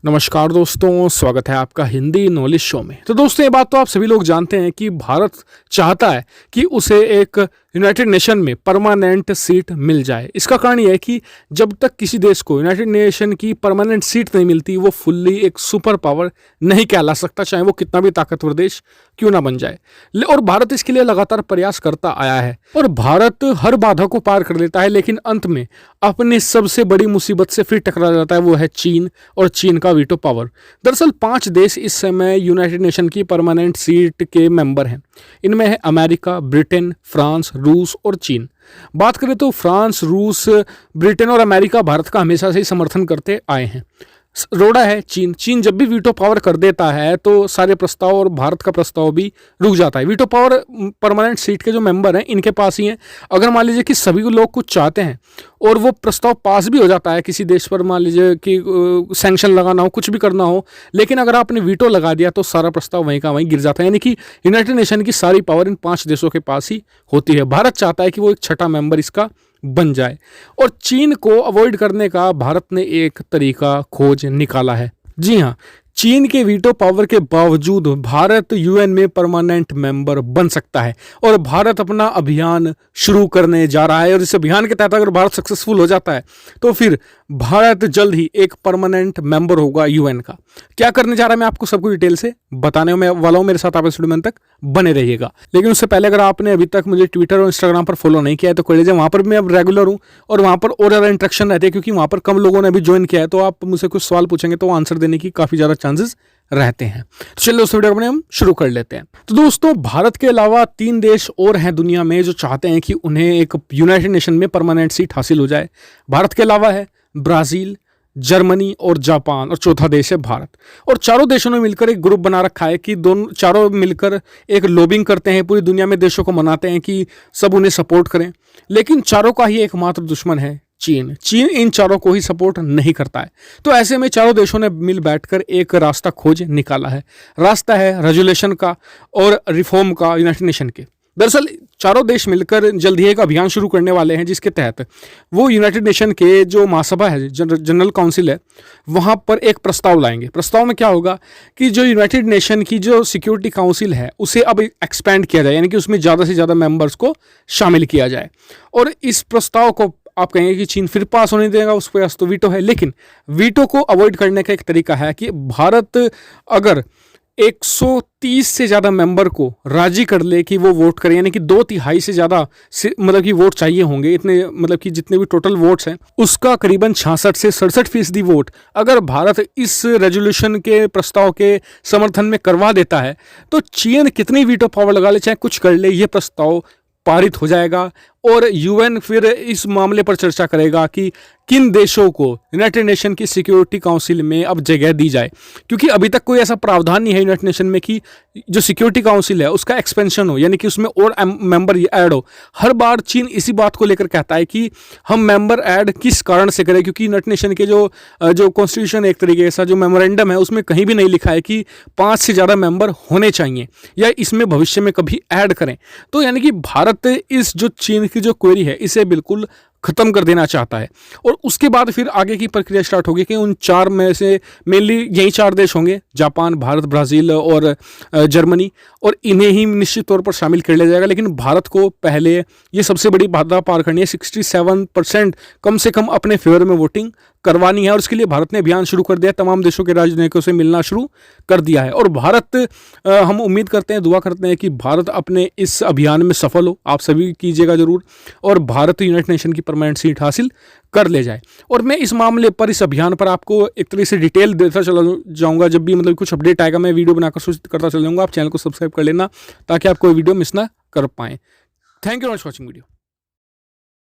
नमस्कार दोस्तों, स्वागत है आपका हिंदी नॉलेज शो में। तो दोस्तों, ये बात तो आप सभी लोग जानते हैं कि भारत चाहता है कि उसे एक यूनाइटेड नेशन में परमानेंट सीट मिल जाए। इसका कारण यह है कि जब तक किसी देश को यूनाइटेड नेशन की परमानेंट सीट नहीं मिलती, वो फुल्ली एक सुपर पावर नहीं कहला सकता, चाहे वो कितना भी ताकतवर देश क्यों ना बन जाए। और भारत इसके लिए लगातार प्रयास करता आया है और भारत हर बाधा को पार कर लेता है, लेकिन अंत में अपनी सबसे बड़ी मुसीबत से फिर टकरा जाता है। वो है चीन और चीन का वीटो पावर। दरअसल 5 देश इस समय यूनाइटेड नेशन की परमानेंट सीट के मेंबर हैं। इनमें है अमेरिका, ब्रिटेन, फ्रांस, रूस और चीन। बात करें तो फ्रांस, रूस, ब्रिटेन और अमेरिका भारत का हमेशा से ही समर्थन करते आए हैं। रोड़ा है चीन। चीन जब भी वीटो पावर कर देता है तो सारे प्रस्ताव और भारत का प्रस्ताव भी रुक जाता है। वीटो पावर परमानेंट सीट के जो मेंबर हैं इनके पास ही है। अगर मान लीजिए कि सभी लोग कुछ चाहते हैं और वो प्रस्ताव पास भी हो जाता है किसी देश पर, मान लीजिए कि सैंक्शन लगाना हो, कुछ भी करना हो, लेकिन अगर आपने वीटो लगा दिया तो सारा प्रस्ताव वहीं का वहीं गिर जाता है। यानी कि यूनाइटेड नेशन की सारी पावर इन 5 देशों के पास ही होती है। भारत चाहता है कि वो एक छठा मेंबर इसका बन जाए और चीन को अवॉइड करने का भारत ने एक तरीका खोज निकाला है। जी हाँ, चीन के वीटो पावर के बावजूद भारत यूएन में परमानेंट मेंबर बन सकता है और भारत अपना अभियान शुरू करने जा रहा है। और इस अभियान के तहत अगर भारत सक्सेसफुल हो जाता है तो फिर भारत जल्द ही एक परमानेंट मेंबर होगा यूएन का। क्या करने जा रहा है मैं आपको सबको डिटेल से बताने वाला हूं। मेरे साथ आप इस वीडियो में तक बने रहिएगा। लेकिन उससे पहले अगर आपने अभी तक मुझे ट्विटर और इंस्टाग्राम पर फॉलो नहीं किया है तो कर लीजिए। वहाँ पर मैं अब रेगुलर हूँ और वहाँ पर और ज़्यादा इंटरेक्शन रहती है, क्योंकि वहाँ पर कम लोगों ने अभी ज्वाइन किया है। तो आप मुझसे कुछ सवाल पूछेंगे तो आंसर देने की काफ़ी ज़्यादा चांसेस रहते हैं। तो चलिए उस वीडियो में हम शुरू कर लेते हैं। तो दोस्तों, भारत के अलावा 3 देश और हैं दुनिया में जो चाहते हैं कि उन्हें एक यूनाइटेड नेशन में परमानेंट सीट हासिल हो जाए। भारत के अलावा है ब्राज़ील, जर्मनी और जापान, और चौथा देश है भारत। और चारों देशों ने मिलकर एक ग्रुप बना रखा है कि चारों मिलकर एक लॉबिंग करते हैं, पूरी दुनिया में देशों को मनाते हैं कि सब उन्हें सपोर्ट करें। लेकिन चारों का ही एकमात्र दुश्मन है चीन। चीन इन चारों को ही सपोर्ट नहीं करता है। तो ऐसे में चारों देशों ने मिल बैठकर एक रास्ता खोज निकाला है। रास्ता है रेजुलेशन का और रिफॉर्म का यूनाइटेड नेशन के। दरअसल चारों देश मिलकर जल्द ही एक अभियान शुरू करने वाले हैं, जिसके तहत वो यूनाइटेड नेशन के जो महासभा है, जनरल काउंसिल है, वहाँ पर एक प्रस्ताव लाएंगे। प्रस्ताव में क्या होगा कि जो यूनाइटेड नेशन की जो सिक्योरिटी काउंसिल है उसे अब एक्सपेंड किया जाए, यानी कि उसमें ज़्यादा से ज़्यादा मेंबर्स को शामिल किया जाए। और इस प्रस्ताव को आप कहेंगे कि चीन फिर पास होने देगा, उस पर तो वीटो है। लेकिन वीटो को अवॉइड करने का एक तरीका है कि भारत अगर 130 से ज़्यादा मेंबर को राजी कर ले कि वो वोट करें, यानी कि 2/3 से ज़्यादा मतलब कि वोट चाहिए होंगे, इतने मतलब कि जितने भी टोटल वोट्स हैं उसका करीबन 66 से 67% वोट अगर भारत इस रेजोल्यूशन के प्रस्ताव के समर्थन में करवा देता है तो चीन कितनी वीटो पावर लगा ले, चाहे कुछ कर ले, ये प्रस्ताव पारित हो जाएगा। और यूएन फिर इस मामले पर चर्चा करेगा कि किन देशों को यूनाइटेड नेशन की सिक्योरिटी काउंसिल में अब जगह दी जाए, क्योंकि अभी तक कोई ऐसा प्रावधान नहीं है यूनाइटेड नेशन में कि जो सिक्योरिटी काउंसिल है उसका एक्सपेंशन हो, यानी कि उसमें और मेंबर ऐड हो। हर बार चीन इसी बात को लेकर कहता है कि हम मेंबर ऐड किस कारण से करें, क्योंकि यूनाइटेड नेशन के जो कॉन्स्टिट्यूशन एक तरीके से जो मेमोरेंडम है उसमें कहीं भी नहीं लिखा है कि 5 से ज़्यादा मेंबर होने चाहिए या इसमें भविष्य में कभी ऐड करें। तो यानी कि भारत इस जो चीन की जो क्वेरी है इसे बिल्कुल खत्म कर देना चाहता है। और उसके बाद फिर आगे की प्रक्रिया स्टार्ट होगी कि उन 4 में से मेनली यही 4 देश होंगे, जापान, भारत, ब्राज़ील और जर्मनी, और इन्हें ही निश्चित तौर पर शामिल कर लिया जाएगा। लेकिन भारत को पहले ये सबसे बड़ी बाधा पार करनी है। 67% कम से कम अपने फेवर में वोटिंग करवानी है और उसके लिए भारत ने अभियान शुरू कर दिया, तमाम देशों के राजनयिकों से मिलना शुरू कर दिया है। और भारत, हम उम्मीद करते हैं, दुआ करते हैं कि भारत अपने इस अभियान में सफल हो। आप सभी कीजिएगा जरूर, और भारत यूनाइटेड नेशन की परमानेंट सीट हासिल कर ले जाए। और मैं इस मामले पर, इस अभियान पर आपको एक तरह से डिटेल देता चला जाऊंगा। जब भी मतलब कुछ अपडेट आएगा मैं वीडियो बनाकर सूचित करता चल जाऊंगा। आप चैनल को सब्सक्राइब कर लेना ताकि आप कोई वीडियो मिस ना कर पाएँ। Thank you for watching video.